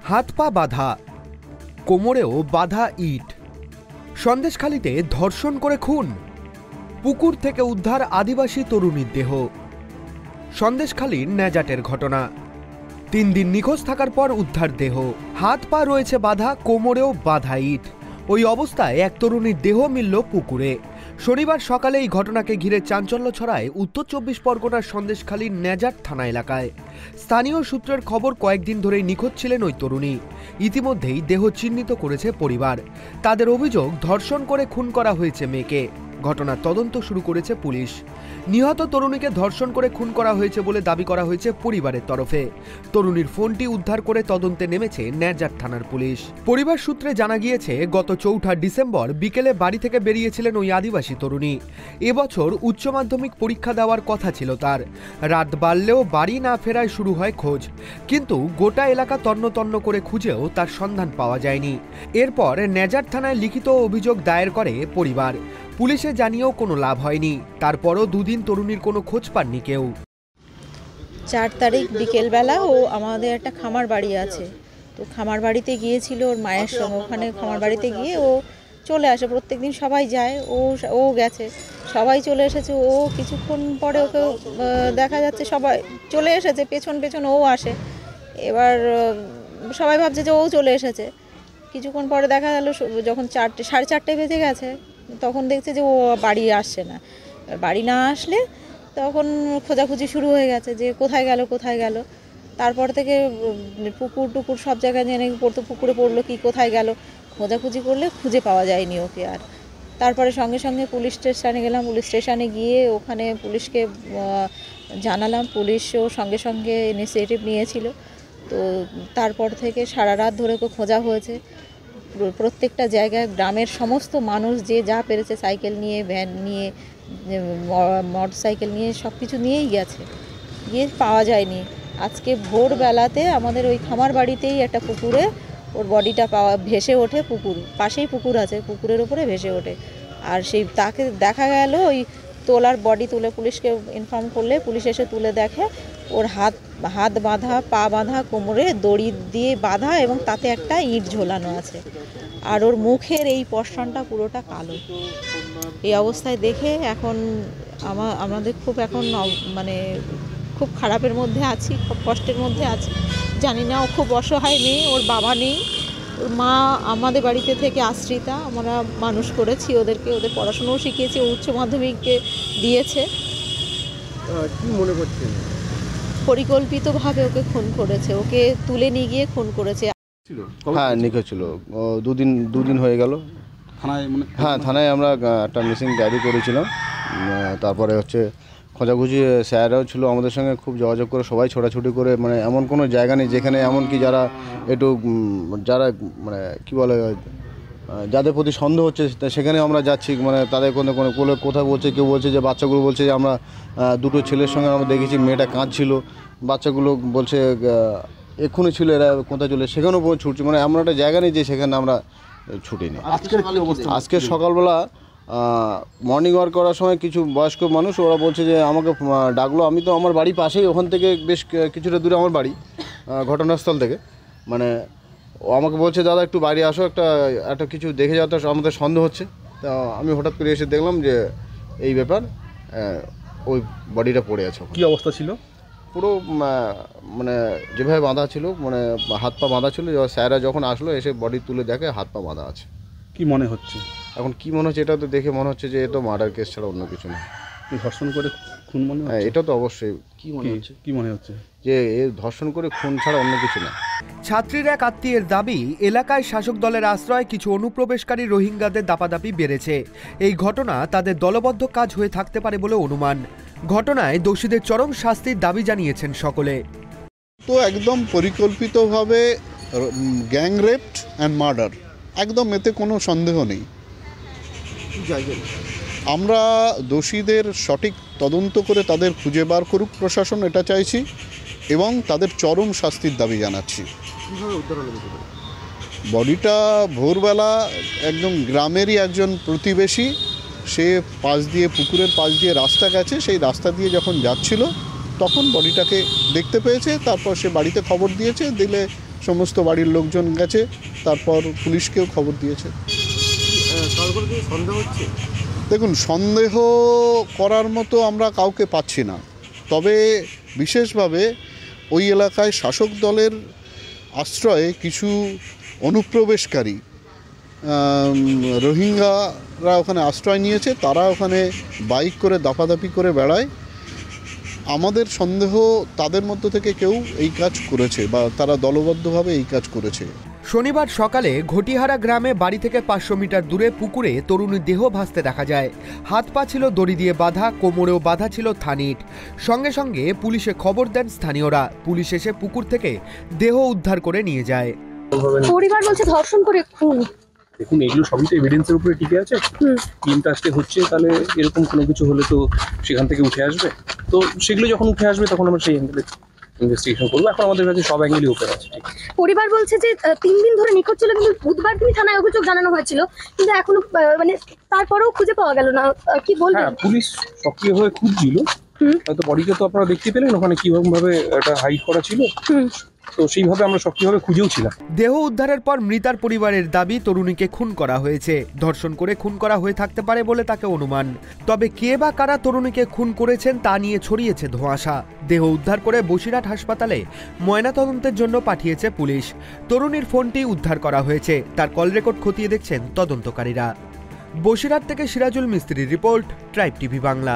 হাত পা বাঁধা, কোমরেও বাঁধা ইট। সন্দেশখালীতে ধর্ষণ করে খুন, পুকুর থেকে উদ্ধার আদিবাসী তরুণীর দেহ। সন্দেশখালীর ন্যাজাটের ঘটনা। 3 দিন নিখোঁজ থাকার পর উদ্ধার দেহ। হাত পা রয়েছে বাঁধা, কোমরেও বাঁধা ইট। ওই অবস্থায় এক তরুণীর দেহ মিলল পুকুরে। শনিবার সকালে এই ঘটনাকে ঘিরে চাঞ্চল্য ছড়ায় উত্তর 24 পরগনার সন্দেশখালীর ন্যাজাট থানা এলাকায়। স্থানীয় সূত্রের খবর, কয়েকদিন ধরেই নিখোঁজ ছিলেন ওই তরুণী। ইতিমধ্যেই দেহ চিহ্নিত করেছে পরিবার। তাদের অভিযোগ, ধর্ষণ করে খুন করা হয়েছে মেয়েকে। ঘটনার তদন্ত শুরু করেছে পুলিশ। নিহত তরুণীকে ধর্ষণ করে খুন করা হয়েছে বলে দাবি করা হয়েছে পরিবারের তরফে। তরুণীর ফোনটি উদ্ধার করে তদন্তে নেমেছে ন্যাজাট থানার পুলিশ। পরিবার সূত্রে জানা গিয়েছে, গত 4 ডিসেম্বর বিকেলে বাড়ি থেকে বেরিয়েছিলেন ওই আদিবাসী তরুণী। এবছর উচ্চ মাধ্যমিক পরীক্ষা দেওয়ার কথা ছিল তার। রাত বাড়লেও বাড়ি না ফেরায় শুরু হয় খোঁজ, কিন্তু গোটা এলাকা তন্ন তন্ন করে খুঁজেও তার সন্ধান পাওয়া যায়নি। এরপর ন্যাজাট থানায় লিখিত অভিযোগ দায়ের করে পরিবার। পুলিশে জানিয়েও কোনো লাভ হয়নি। তারপরও 2 দিন তরুণীর কোনো খোঁজ পাননি কেউ। 4 তারিখ বিকেলবেলা ও আমাদের একটা খামার বাড়ি আছে, তো খামার বাড়িতে গিয়েছিল ওর মায়ের সঙ্গে। ওখানে খামার বাড়িতে গিয়ে ও চলে আসে, প্রত্যেকদিন সবাই যায়, ও গেছে, সবাই চলে এসেছে। ও কিছুক্ষণ পরে ওকে দেখা যাচ্ছে সবাই চলে এসেছে, পেছন পেছন ও আসে। এবার সবাই ভাবছে যে ও চলে এসেছে। কিছুক্ষণ পরে দেখা গেল যখন 4:30 বেজে গেছে, তখন দেখছে যে ও বাড়ি আসছে না। বাড়ি না আসলে তখন খোঁজাখুঁজি শুরু হয়ে গেছে যে কোথায় গেল। তারপর থেকে পুকুর টুকুর সব জায়গায় জেনে পড়তো, পুকুরে পড়লো কি কোথায় গেল, খোঁজাখুঁজি করলে খুঁজে পাওয়া যায়নি ওকে। আর তারপরে সঙ্গে সঙ্গে পুলিশ স্টেশনে গেলাম। পুলিশ স্টেশনে গিয়ে ওখানে পুলিশকে জানালাম। পুলিশও সঙ্গে সঙ্গে ইনিশিয়েটিভ নিয়েছিল। তো তারপর থেকে সারা রাত ধরে ওকে খোঁজা হয়েছে। প্রত্যেকটা জায়গায় গ্রামের সমস্ত মানুষ যে যা পেরেছে, সাইকেল নিয়ে, ভ্যান নিয়ে, মোটর সাইকেল নিয়ে, সব কিছু নিয়েই গেছে, গিয়ে পাওয়া যায়নি। আজকে ভোরবেলাতে আমাদের ওই খামার বাড়িতেই একটা পুকুরে ওর বডিটা ভেসে ওঠে। পাশেই পুকুর আছে, পুকুরের উপরে ভেসে ওঠে। আর তাকে দেখা গেল ওই তোলার বডি তুলে পুলিশকে ইনফর্ম করলে পুলিশ এসে তুলে দেখে ওর হাত বাঁধা, পা বাঁধা, কোমরে দড়ি দিয়ে বাঁধা এবং তাতে একটা ইট ঝোলানো আছে। আর ওর মুখের এই পশনটা পুরোটা কালো। এই অবস্থায় দেখে এখন আমাদের খুব খারাপের মধ্যে আছি, খুব কষ্টের মধ্যে আছি। জানি না, ও খুব অসহায় মেয়ে, ওর বাবা নেই, ওর মা আমাদের বাড়িতে থেকে আশ্রিতা। আমরা মানুষ করেছি ওদের পড়াশোনাও শিখিয়েছি, উচ্চ মাধ্যমিকে দিয়েছে। কি মনে করছেন? পরিকল্পিতভাবে ওকে খুন করেছে, ওকে তুলে নিয়ে গিয়ে খুন করেছে। হ্যাঁ, নিখোঁজ ছিল। 2 দিন হয়ে গেল। থানায় আমরা একটা মিসিং ডায়েরি করেছিলাম। তারপরে খোঁজাখুঁজি স্যাররাও ছিল আমাদের সঙ্গে, খুব যোগাযোগ করে সবাই ছোটাছুটি করে, এমন কোনো জায়গা নেই যেখানে এমনকি যারা কী বলে, যাদের প্রতি সন্দেহ হচ্ছে সেখানে আমরা যাচ্ছি। তাদের কোনো কথা বলছে, কেউ বলছে যে বাচ্চাগুলো বলছে যে আমরা 2টো ছেলের সঙ্গে আমরা দেখেছি, মেয়েটা কাঁদছিল, বাচ্চাগুলো বলছে এক্ষুনি ছিল, এরা কোথায় চলে, সেখানেও ছুটছি। এমন একটা জায়গা নেই যে সেখানে আমরা ছুটিনি। আজকে সকালবেলা মর্নিং ওয়াক করার সময় কিছু বয়স্ক মানুষ, ওরা বলছে যে আমাকে ডাকলো। আমি তো আমার বাড়ি পাশেই, ওখান থেকে বেশ কিছুটা দূরে আমার বাড়ি, ঘটনাস্থল থেকে। ও আমাকে বলছে, দাদা একটু বাইরে আসো, একটা কিছু দেখে যাওয়া, আমাদের সন্দেহ হচ্ছে। তা আমি হঠাৎ করে এসে দেখলাম যে এই ব্যাপার, ওই বডিটা পড়ে আছে। কী অবস্থা ছিল? পুরো যেভাবে বাঁধা ছিল, হাত পা বাঁধা ছিল। স্যাররা যখন আসলো, এসে বডি তুলে দেখে হাত পা বাঁধা আছে। কি মনে হচ্ছে এখন? কি মনে হচ্ছে, এটা তো দেখে মনে হচ্ছে যে এ তো মার্ডার কেস ছাড়া অন্য কিছু না। ধর্ষণ করে খুন মনে হচ্ছে? এটা তো অবশ্যই। কি মনে হচ্ছে যে এ ধর্ষণ করে খুন ছাড়া অন্য কিছু না। ছাত্রীর এক আত্মীয়ের দাবি, এলাকায় শাসক দলের আশ্রয় কিছু অনুপ্রবেশকারী রোহিঙ্গাদের দাপাদাপি বেড়েছে। এই ঘটনা তাদের দলবদ্ধ কাজ হয়ে থাকতে পারে বলে অনুমান। ঘটনায় দোষীদের চরম শাস্তির দাবি জানিয়েছেন সকলে। তো একদম পরিকল্পিতভাবে গ্যাং রেপড অ্যান্ড মার্ডার, একদম, এতে কোনো সন্দেহ নেই। আমরা দোষীদের সঠিক তদন্ত করে তাদের খুঁজে বার করুক প্রশাসন, এটা চাইছি, এবং তাদের চরম শাস্তির দাবি জানাচ্ছি। বডিটা ভোরবেলা একদম গ্রামেরই একজন প্রতিবেশী, সে পুকুরের পাশ দিয়ে রাস্তা গেছে, সেই রাস্তা দিয়ে যখন যাচ্ছিল তখন বডিটাকে দেখতে পেয়েছে। তারপর সে বাড়িতে খবর দিয়েছে, দিলে সমস্ত বাড়ির লোকজন গেছে, তারপর পুলিশকেও খবর দিয়েছে। দেখুন, সন্দেহ করার মতো আমরা কাউকে পাচ্ছি না, তবে বিশেষভাবে ওই এলাকায় শাসক দলের আশ্রয়ে কিছু অনুপ্রবেশকারী রোহিঙ্গারা ওখানে আশ্রয় নিয়েছে, তারা ওখানে বাইক করে দাপাদাপি করে বেড়ায়। আমাদের সন্দেহ তাদের মধ্য থেকে কেউ এই কাজ করেছে বা তারা দলবদ্ধভাবে এই কাজ করেছে। শনিবার সকালে ঘটিহারা গ্রামে বাড়ি থেকে 500 মিটার দূরে পুকুরে তরুণীর দেহ ভাসতে দেখা যায়। হাত পা ছিল দড়ি দিয়ে বাঁধা, কোমরেও বাঁধা ছিল থানিট। সঙ্গে সঙ্গে পুলিশে খবর দেন স্থানীয়রা। পুলিশ এসে পুকুর থেকে দেহ উদ্ধার করে নিয়ে যায়। পরিবার বলছে ধর্ষণ করে খুন। দেখুন, এগুলো সবই তো এভিডেন্সের উপরে টিকে আছে। টিমটা আজকে হচ্ছে, তাহলে এরকম কোনো কিছু হলে তো সেখান থেকে উঠে আসবে। তো সেগুলো যখন উঠে আসবে তখন আমরা সেই অ্যাঙ্গেলে ইনভেস্টিগেশন করবো। এখন আমাদের কাছে সব অ্যাঙ্গেলই ওপেন আছে। পরিবার বলছে যে 3 দিন ধরে নিখোঁজ ছিল, কিন্তু বুধবার দিনই থানায় অভিযোগ জানানো হয়েছিল, কিন্তু এখনো মানে তারপরেও খুঁজে পাওয়া গেল না। কি বলবেন? হ্যাঁ, পুলিশ সক্রিয় হয়ে খুঁজছিল। হয়তো বডিটা তো আপনারা দেখতে পেলেন, ওখানে কিভাবে এটা হাইড করা ছিল, তো সেইভাবে আমরা সক্রিয়ভাবে খুঁজেও ছিলাম। দেহ উদ্ধারের পর মৃতার পরিবারের দাবি তরুণীকে খুন করা হয়েছে। ধর্ষণ করে খুন করা হয়ে থাকতে পারে বলে তাকে অনুমান। তবে কে বা কারা তরুণীকে খুন করেছেন তা নিয়ে ছড়িয়েছে ধোঁয়াশা। দেহ উদ্ধার করে বসিরহাট হাসপাতালে ময়নাতদন্তের জন্য পাঠিয়েছে পুলিশ। তরুণীর ফোনটি উদ্ধার করা হয়েছে, তার কল রেকর্ড খতিয়ে দেখছেন তদন্তকারীরা। বসিরহাট থেকে সিরাজুল মিস্ত্রির রিপোর্ট, ট্রাইব টিভি বাংলা।